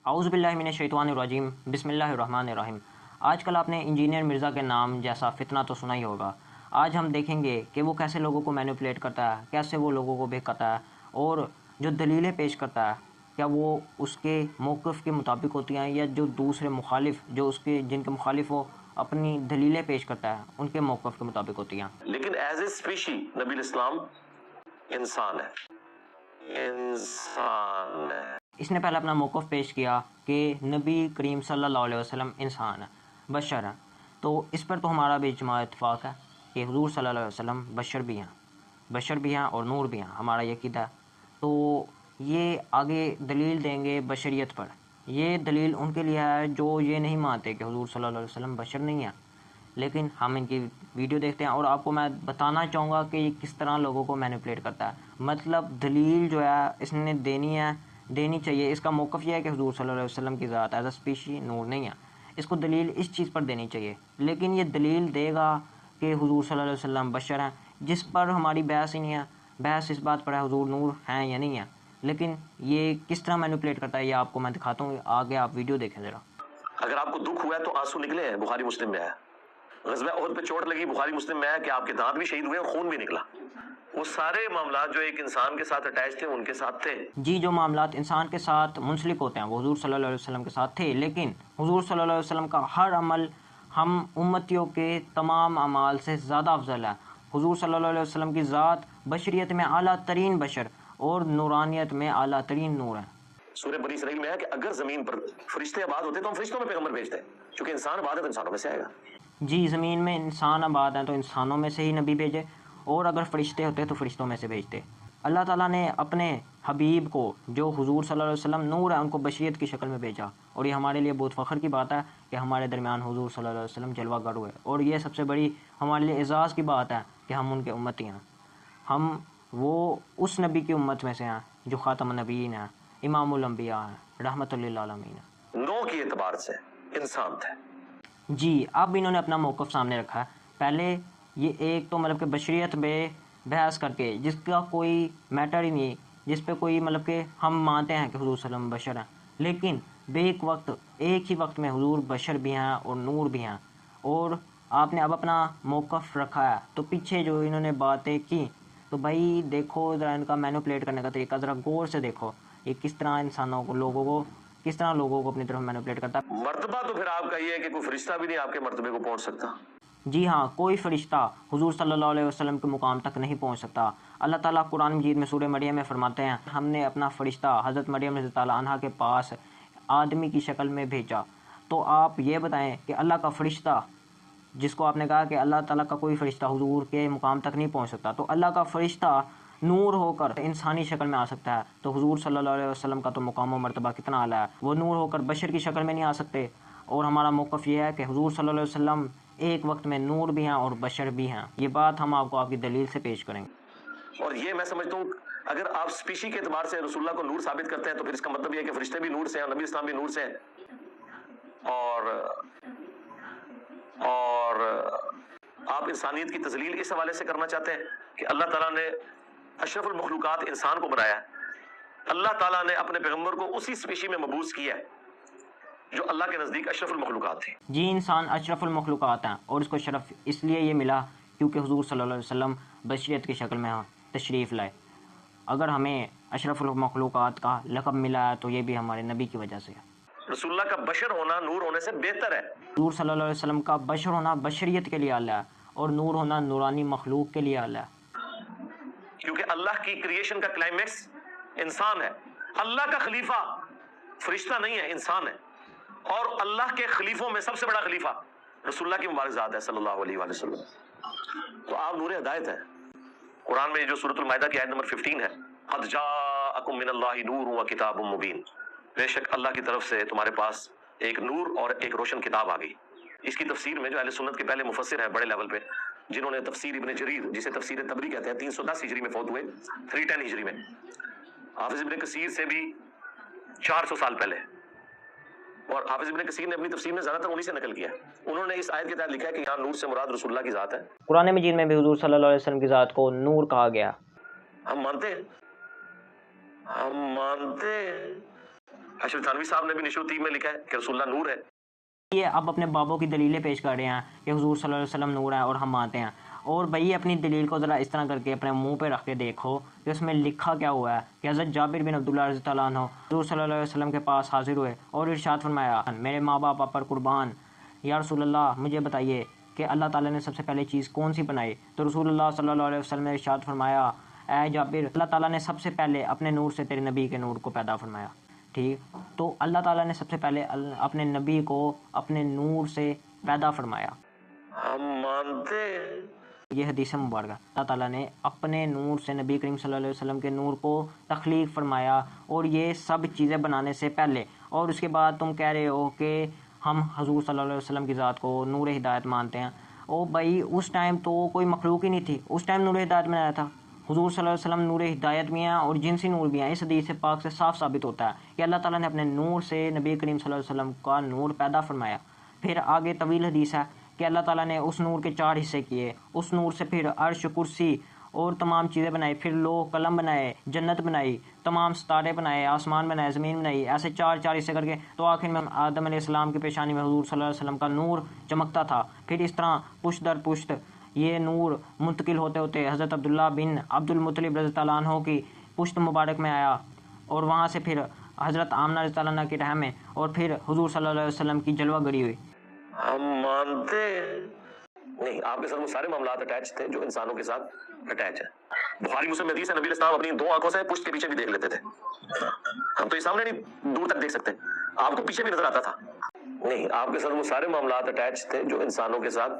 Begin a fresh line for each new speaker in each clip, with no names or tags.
اعوذ باللہ من الشیطان الرجیم بسم اللہ الرحمن الرحیم۔ آج کل آپ نے انجینئر مرزا کے نام جیسا فتنہ تو سنا ہی ہوگا۔ آج ہم دیکھیں گے کہ وہ کیسے لوگوں کو مینیپولیٹ کرتا ہے، کیسے وہ لوگوں کو بہکاتا ہے، اور جو دلیلیں پیش کرتا ہے کیا وہ اس کے موقف کے مطابق ہوتی ہیں، یا جو دوسرے مخالف جو اس کے جن کے مخالف وہ اپنی دلیلیں پیش کرتا ہے ان کے موقف کے مطابق ہوتی ہیں۔
لیکن ایز اے اسپیشی نبی الاسلام انسان ہے، انسان ہے۔
اس نے پہلے اپنا موقف پیش کیا کہ نبی کریم صلی اللہ علیہ وسلم انسان ہے، بشر ہے، تو اس پر تو ہمارا بھی اجماع اتفاق ہے کہ حضور صلی اللہ علیہ وسلم بشر بھی ہیں اور نور بھی ہیں، ہمارا یہ عقیدہ ہے۔ تو یہ آگے دلیل دیں گے بشریت پر۔ یہ دلیل ان کے لیے ہے جو یہ نہیں مانتے کہ حضور صلی اللہ علیہ وسلم بشر نہیں ہیں، لیکن ہم ان کی ویڈیو دیکھتے ہیں اور آپ کو میں بتانا چاہوں گا کہ یہ کس طرح لوگوں کو مینیپولیٹ کرتا ہے۔ مطلب دلیل جو ہے اس نے دینی چاہیے۔ اس کا موقف یہ ہے کہ حضور صلی اللہ علیہ وسلم کی ذات ایز اے اسپیشی نور نہیں ہے، اس کو دلیل اس چیز پر دینی چاہیے، لیکن یہ دلیل دے گا کہ حضور صلی اللہ علیہ وسلم بشر ہیں، جس پر ہماری بحث ہی نہیں ہے۔ بحث اس بات پر ہے حضور نور ہیں یا نہیں ہیں، لیکن یہ کس طرح مینیپولیٹ کرتا ہے یہ آپ کو میں دکھاتا ہوں، آگے آپ ویڈیو دیکھیں ذرا۔
اگر آپ کو دکھ ہوا ہے تو آنسو نکلے ہیں، بخاری مسلم میں ہے۔ غزوہ احد پہ چوٹ لگی، بخاری مسلم میں ہے کہ آپ کے دانت بھی شہید ہوئے اور خون بھی نکلا۔ وہ سارے معاملات جو ایک انسان کے ساتھ اٹیچ تھے ان کے ساتھ تھے۔
جی، جو معاملات انسان کے ساتھ منسلک ہوتے ہیں وہ حضور صلی اللہ علیہ وسلم کے ساتھ تھے، لیکن حضور صلی اللہ علیہ وسلم کا ہر عمل ہم امتیوں کے تمام اعمال سے زیادہ افضل ہے۔ حضور صلی اللہ علیہ وسلم کی ذات بشریت میں اعلیٰ ترین بشر اور نورانیت میں اعلیٰ ترین نور ہے۔
سورہ بنی اسرائیل میں ہے کہ اگر زمین پر فرشتے آباد ہوتے تو ہم فرشتوں میں پیغمبر بھیجتے، چونکہ انسان آباد ہے تو انسانوں میں سے آئے گا۔
جی، زمین میں انسان آباد ہیں تو انسانوں میں سے ہی نبی بھیجے، اور اگر فرشتے ہوتے تو فرشتوں میں سے بھیجتے۔ اللہ تعالیٰ نے اپنے حبیب کو جو حضور صلی اللہ علیہ وسلم نور ہے ان کو بشریت کی شکل میں بھیجا، اور یہ ہمارے لیے بہت فخر کی بات ہے کہ ہمارے درمیان حضور صلی اللہ علیہ وسلم جلوہ گر ہوئے، اور یہ سب سے بڑی ہمارے لیے اعزاز کی بات ہے کہ ہم ان کے امتی ہیں۔ ہم وہ اس نبی کی امت میں سے ہیں جو خاتم النبیین ہیں، امام الانبیاء ہیں، رحمت للعالمین ہیں۔
نو کے اعتبار سے انسان تھے۔
جی، اب انہوں نے اپنا موقف سامنے رکھا ہے۔ پہلے یہ ایک تو مطلب کہ بشریت میں بحث کر کے جس کا کوئی میٹر ہی نہیں، جس پہ کوئی مطلب کہ ہم مانتے ہیں کہ حضور صلی اللہ علیہ وسلم بشر ہیں، لیکن ایک ہی وقت میں حضور بشر بھی ہیں اور نور بھی ہیں، اور آپ نے اب اپنا موقف رکھا ہے تو پیچھے جو انہوں نے باتیں کی تو بھائی دیکھو ذرا ان کا مینیپولیٹ کرنے کا طریقہ ذرا غور سے دیکھو، یہ کس طرح لوگوں کو اپنی طرف مینیپولیٹ کرتا ہے۔
مرتبہ تو پھر آپ کا یہ ہے کہ کوئی فرشتہ بھی نہیں آپ کے مرتبے کو پہنچ سکتا۔
جی ہاں، کوئی فرشتہ حضور صلی اللہ علیہ وسلم کے مقام تک نہیں پہنچ سکتا۔ اللہ تعالیٰ قرآن مجید میں سورہ مریم میں فرماتے ہیں، ہم نے اپنا فرشتہ حضرت مریم رضی اللہ عنہا کے پاس آدمی کی شکل میں بھیجا۔ تو آپ یہ بتائیں کہ اللہ کا فرشتہ، جس کو آپ نے کہا کہ اللہ تعالیٰ کا کوئی فرشتہ حضور کے مقام تک نہیں پہنچ سکتا، تو اللہ کا فرشتہ نور ہو کر انسانی شکل میں آ سکتا ہے، تو حضور صلی اللہ علیہ وسلم کا تو مقام و مرتبہ کتنا اعلیٰ ہے، وہ نور ہو کر بشر کی شکل میں نہیں آ سکتے۔ اور ہمارا موقف یہ ہے کہ حضور صلی اللہ علیہ وسلم ایک وقت میں نور بھی ہیں اور بشر بھی ہیں۔ یہ بات ہم آپ کو آپ کی دلیل سے پیش کریں گے۔
اور یہ میں سمجھتا ہوں اگر آپ اسپیشی کے اعتبار سے رسول اللہ کو نور ثابت کرتے ہیں تو پھر اس کا مطلب یہ ہے کہ فرشتے بھی نور سے ہیں اور نبی اسلام بھی نور سے ہیں، اور آپ انسانیت کی تذلیل اس حوالے سے کرنا چاہتے ہیں کہ اللہ تعالیٰ نے اشرف المخلوقات انسان کو بنایا ہے، اللہ تعالیٰ نے اپنے پیغمبر کو اسی اسپیشی میں مبعوث کیا ہے جو اللہ کے نزدیک اشرف المخلوقات تھی۔
جی، انسان اشرف المخلوقات ہیں، اور اس کو شرف اس لیے یہ ملا کیونکہ حضور صلی اللہ علیہ وسلم بشریت کی شکل میں تشریف لائے۔ اگر ہمیں اشرف المخلوقات کا لقب ملا ہے تو یہ بھی ہمارے نبی کی وجہ سے ہے۔
رسول اللہ کا بشر ہونا نور ہونے سے بہتر ہے۔
حضور صلی اللہ علیہ وسلم کا بشر ہونا بشریت کے لیے اعلیٰ ہے، اور نور ہونا نورانی مخلوق کے لیے اعلیٰ ہے۔
کیونکہ اللہ کی کریشن کا کلائمیکس انسان ہے۔ اللہ کا خلیفہ فرشتہ نہیں ہے، انسان ہے، اور اللہ کے خلیفوں میں سب سے بڑا خلیفہ رسول اللہ کی مبارک ذات ہے صلی اللہ علیہ وآلہ وسلم۔ تو آپ نور ہدایت ہیں۔ قرآن میں جو سورۃ المائدہ کی آیت نمبر 15 ہے، قد جاءکم من اللہ نور و کتاب مبین، بے شک اللہ کی طرف سے تمہارے پاس ایک نور اور ایک روشن کتاب آ گئی۔ اس کی تفسیر میں جو اہل سنت کے پہلے مفسر ہیں بڑے لیول پہ، جنہوں نے تفسیر ابن جریر جسے تفسیر تبری کہتے ہیں 310 ہجری میں فوت ہوئے، 310 ہجری میں، حافظ ابن کثیر سے بھی 400 سال پہلے، اور حافظ ابن کثیر نے اپنی تفسیر میں زیادہ تر انہی سے نقل کیا ہے۔ انہوں نے اس آیت کے تحت لکھا ہے کہ یہاں نور سے مراد رسول اللہ کی ذات ہے۔
قرآن مجید میں بھی حضور صلی اللہ علیہ وسلم کی ذات کو نور کہا گیا۔
ہم مانتے ہیں اشرف تھانوی صاحب نے بھی نشر الطیب میں لکھا ہے کہ رسول اللہ نور ہے.
یہ اب اپنے بابوں کی دلیلیں پیش کر رہے ہیں کہ حضور صلی اللہ علیہ وسلم نور ہے اور ہم مانتے ہیں. اور بھائی اپنی دلیل کو ذرا اس طرح کر کے اپنے منہ پہ رکھ کے دیکھو کہ اس میں لکھا کیا ہوا ہے کہ حضرت جابر بن عبداللہ رضی اللہ عنہ حضور صلی اللہ علیہ وسلم کے پاس حاضر ہوئے اور ارشاد فرمایا میرے ماں باپ آپ پر قربان، یا رسول اللہ مجھے بتائیے کہ اللہ تعالیٰ نے سب سے پہلے چیز کون سی بنائی؟ تو رسول اللہ صلی اللہ علیہ وسلم نے ارشاد فرمایا اے جابر، اللہ تعالیٰ نے سب سے پہلے اپنے نور سے تیرے نبی کے نور کو پیدا فرمایا. ٹھیک، تو اللہ تعالیٰ نے سب سے پہلے اپنے نبی کو اپنے نور سے پیدا فرمایا.
ہم مانتے ہیں.
یہ حدیث مبارکہ، اللہ تعالیٰ نے اپنے نور سے نبی کریم صلی اللہ علیہ وسلم کے نور کو تخلیق فرمایا، اور یہ سب چیزیں بنانے سے پہلے. اور اس کے بعد تم کہہ رہے ہو کہ ہم حضور صلی اللہ علیہ وسلم کی ذات کو نور ہدایت مانتے ہیں. او بھائی اس ٹائم تو کوئی مخلوق ہی نہیں تھی، اس ٹائم نور ہدایت میں آیا تھا. حضور صلی اللہ علیہ وسلم نور ہدایت بھی ہیں اور جنسی نور بھی ہیں. اس حدیث پاک سے صاف ثابت ہوتا ہے کہ اللہ تعالیٰ نے اپنے نور سے نبی کریم صلی اللہ علیہ وسلم کا نور پیدا فرمایا. پھر آگے طویل حدیث ہے کہ اللہ تعالیٰ نے اس نور کے 4 حصے کیے. اس نور سے پھر عرش، کرسی اور تمام چیزیں بنائی، پھر لوح قلم بنائے، جنت بنائی، تمام ستارے بنائے، آسمان بنائے، زمین بنائی، ایسے 4 حصے کر کے تو آخر میں آدم علیہ السلام کی پیشانی میں حضور صلی اللہ علیہ وسلم کا نور چمکتا تھا. پھر اس طرح پشت در پشت یہ نور منتقل ہوتے ہوتے حضرت عبداللہ بن عبد المطلب رضی اللہ عنہ کی پشت مبارک میں آیا، اور وہاں سے پھر حضرت آمنہ رضی اللہ عنہ کی رحم میں، اور پھر حضور صلی اللہ علیہ وسلم کی جلوہ گری ہوئی.
ہم مانتے نہیں، آپ کے ساتھ وہ سارے معاملات اٹیچ تھے جو انسانوں کے ساتھ اٹیچ ہے. بخاری مسلم میں حدیث ہے، نبی علیہ السلام اپنی 2 آنکھوں سے پشت کے پیچھے بھی دیکھ لیتے تھے. ہم تو یہ سامنے نہیں دور تک دیکھ سکتے، آپ کو پیچھے بھی نظر آتا تھا. نہیں، آپ کے ساتھ وہ سارے معاملات اٹیچ تھے جو انسانوں کے ساتھ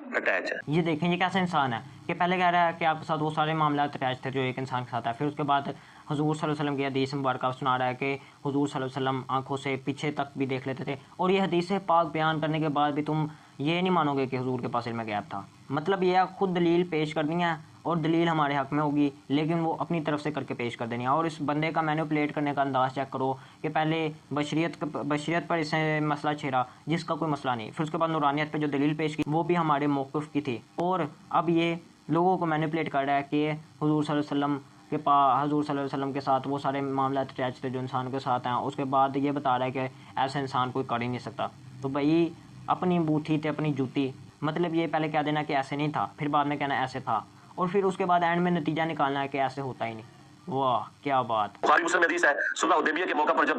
اٹیچ ہے.
یہ دیکھیں یہ کیسا انسان ہے کہ پہلے کہہ رہا ہے کہ آپ کے ساتھ وہ سارے معاملات اٹیچ تھے جو ایک انسان کے ساتھ ہے، پھر اس کے بعد حضور صلی اللہ علیہ وسلم کی حدیث مبارکہ سنا رہا ہے کہ حضور صلی اللہ علیہ وسلم آنکھوں سے پیچھے تک بھی دیکھ لیتے تھے. اور یہ حدیث پاک بیان کرنے کے بعد بھی تم یہ نہیں مانو گے کہ حضور کے پاس علم غیب تھا. مطلب یہ خود دلیل پیش کرنی ہے اور دلیل ہمارے حق میں ہوگی، لیکن وہ اپنی طرف سے کر کے پیش کر دینی ہے. اور اس بندے کا مینوپولیٹ کرنے کا انداز چیک کرو کہ پہلے بشریت پر اس نے مسئلہ چھیڑا جس کا کوئی مسئلہ نہیں، پھر اس کے بعد نورانیت پہ جو دلیل پیش کی وہ بھی ہمارے موقف کی تھی، اور اب یہ لوگوں کو مینوپولیٹ کر رہا ہے کہ حضور صلی اللہ علیہ وسلم حضور صلی اللہ علیہ وسلم کے ساتھ وہ سارے معاملات اٹیچ تھے جو انسان کے ساتھ ہیں. اس کے بعد یہ بتا رہا ہے کہ ایسا انسان کوئی کر ہی نہیں سکتا. تو بھائی اپنی بوتھی تے اپنی جوتی، مطلب یہ پہلے کہہ دینا کہ ایسے نہیں تھا، پھر بعد میں کہنا ایسے تھا، اور پھر اس کے بعد اینڈ میں نتیجہ نکالنا ہے کہ ایسے ہوتا ہی نہیں. واہ کیا بات.
بخاری مسلم میں حدیث ہے، صلح حدیبیہ کے موقع پر جب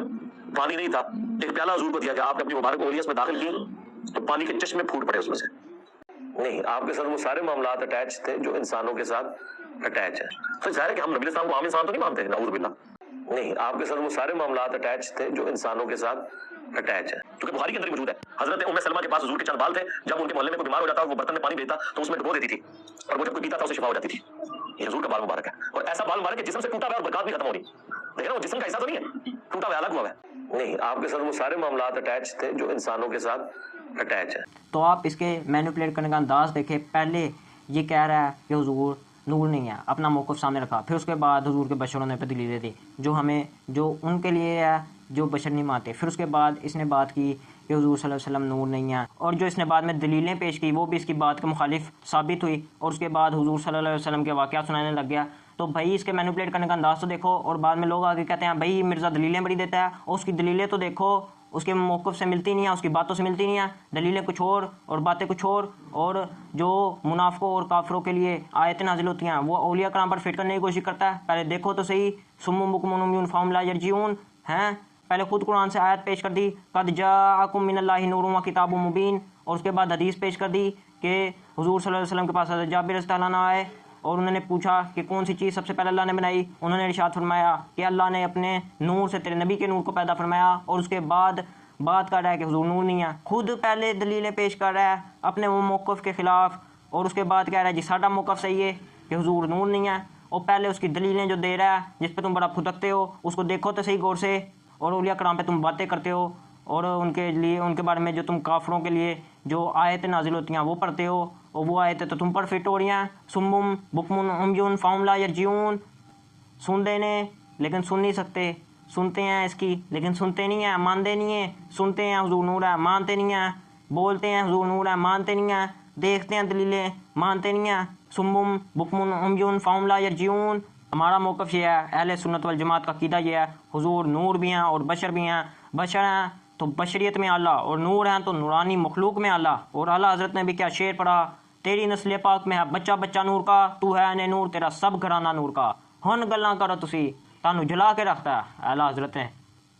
پانی نہیں تھا، ایک پیالہ حضور کو دیا گیا، آپ نے اپنی مبارک انگلیاں اس میں داخل کی تو پانی کے چشمے پھوٹ پڑے اس میں سے. نہیں، آپ کے ساتھ وہ سارے معاملات اٹیچ تھے جو انسانوں کے ساتھ اٹیچ ہے. تو ظاہر ہے کہ ہم نبی علیہ السلام کو عام انسان تو نہیں مانتے، نعوذ باللہ. نہیں، آپ کے ساتھ وہ سارے معاملات اٹیچ تھے جو انسانوں کے ساتھ اٹیچ ہے. کیونکہ بخاری کے اندر موجود ہے، حضرت ام سلمہ کے پاس حضور کے چند بال تھے، جب ان کے محلے میں کوئی بیمار ہو جاتا وہ برتن میں پانی بھیجتا تو اس میں ڈبو دیتی تھی، اور وہ جب کوئی پیتا تھا اسے شفا ہو جاتی تھی. یہ حضور کا بال مبارک ہے، اور ایسا بال مبارک ہے جسم سے ٹوٹا ہوا ہے اور برکات بھی ختم ہو رہی. دیکھ رہے ہو جسم کا حصہ تو نہیں ہے، ٹوٹا ہوا الگ ہوا ہے. نہیں، آپ کے ساتھ وہ سارے معاملات اٹیچ تھے جو انسانوں کے ساتھ اٹیچ ہے.
تو آپ اس کے مینوپولیٹ کرنے کا انداز دیکھیں. پہلے یہ کہہ رہا ہے کہ حضور نور نہیں ہے، اپنا موقف سامنے رکھا، پھر اس کے بعد حضور کے بشر ہونے پہ دلیلیں دی جو ان کے لیے ہے جو بشر نہیں مانتے. پھر اس کے بعد اس نے بات کی کہ حضور صلی اللہ علیہ وسلم نور نہیں ہے، اور جو اس نے بعد میں دلیلیں پیش کی وہ بھی اس کی بات کے مخالف ثابت ہوئی، اور اس کے بعد حضور صلی اللہ علیہ وسلم کے واقعات سنانے لگ گیا. تو بھائی اس کے مینوپولیٹ کرنے کا انداز تو دیکھو، اور بعد میں لوگ آگے کہتے ہیں بھائی مرزا دلیلیں بڑی دیتا ہے، اور اس کی دلیلیں تو دیکھو اس کے موقف سے ملتی نہیں ہیں، اس کی باتوں سے ملتی نہیں ہیں، دلیلیں کچھ اور باتیں کچھ اور جو منافقوں اور کافروں کے لیے آیتیں نازل ہوتی ہیں وہ اولیاء کرام پر فٹ کرنے کی کوشش کرتا ہے. پہلے دیکھو تو صحیح، صم بکم عمی فہم لا یرجعون ہیں، پہلے خود قرآن سے آیت پیش کر دی قد جاءکم من اللہ نور و کتاب مبین، اور اس کے بعد حدیث پیش کر دی کہ حضور صلی اللہ علیہ وسلم کے پاس حضرت جابر رضی اللہ عنہ آئے اور انہوں نے پوچھا کہ کون سی چیز سب سے پہلے اللہ نے بنائی. انہوں نے ارشاد فرمایا کہ اللہ نے اپنے نور سے تیرے نبی کے نور کو پیدا فرمایا، اور اس کے بعد بات کر رہا ہے کہ حضور نور نہیں ہے. خود پہلے دلیلیں پیش کر رہا ہے اپنے وہ موقف کے خلاف، اور اس کے بعد کہہ رہا ہے جی ساڈا موقف صحیح ہے کہ حضور نور نہیں ہے. اور پہلے اس کی دلیلیں جو دے رہا ہے جس پہ تم بڑا پھدکتے ہو اس کو دیکھو تو صحیح غور سے، اور اولیاء کرام پہ تم باتیں کرتے ہو، اور ان کے بارے میں جو تم کافروں کے لیے جو آیتیں نازل ہوتی ہیں وہ پڑھتے ہو، اور وہ آیتیں تو تم پر فٹ ہو رہی ہیں. صم بکم عمی فہم لا یرجعون، سن دینے لیکن سن نہیں سکتے، سنتے ہیں اس کی لیکن سنتے نہیں ہیں، مانتے نہیں ہیں. سنتے ہیں حضور نور ہے، مانتے نہیں ہیں. بولتے ہیں حضور نور ہے، مانتے نہیں ہیں. دیکھتے ہیں دلیلیں، مانتے نہیں ہیں. صم بکم عمی فہم لا یرجعون. ہمارا موقف یہ ہے، اہل سنت والجماعت کا عقیدہ یہ ہے حضور نور بھی ہیں اور بشر بھی ہیں، بشر ہیں تو بشریت میں اعلیٰ، اور نور ہیں تو نورانی مخلوق میں اعلیٰ۔ اور اعلیٰ حضرت نے بھی کیا شعر پڑھا، تیری نسل پاک میں ہے بچہ بچہ نور کا، تو ہے نے نور تیرا سب گھرانہ نور کا، ہن گلاں کرو تسی تانوں جلا کے رکھتا ہے اعلیٰ حضرت نے۔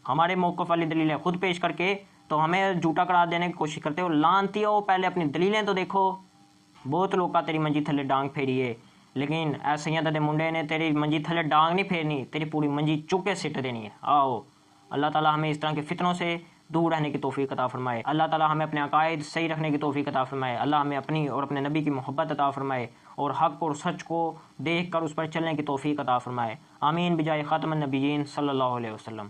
ہمارے موقف والی دلیلیں خود پیش کر کے تو ہمیں جھوٹا قرار دینے کی کوشش کرتے ہو۔ لانتی ہو، پہلے اپنی دلیلیں تو دیکھو۔ بہت لوگ تیری منجی تھلے ڈانگ پھیری ہے، لیکن ایسے ہی دے منڈے نے تیری منجی تھلے ڈانگ نہیں پھیرنی، تیری پوری منجی چک کے سٹ دینی ہے۔ آؤ، اللہ تعالیٰ ہمیں اس طرح کے فتنوں سے دور رہنے کی توفیق عطا فرمائے۔ اللہ تعالیٰ ہمیں اپنے عقائد صحیح رکھنے کی توفیق عطا فرمائے۔ اللہ ہمیں اپنی اور اپنے نبی کی محبت عطا فرمائے، اور حق اور سچ کو دیکھ کر اس پر چلنے کی توفیق عطا فرمائے۔ آمین بجائے خاتم النبیین صلی اللہ علیہ وسلم۔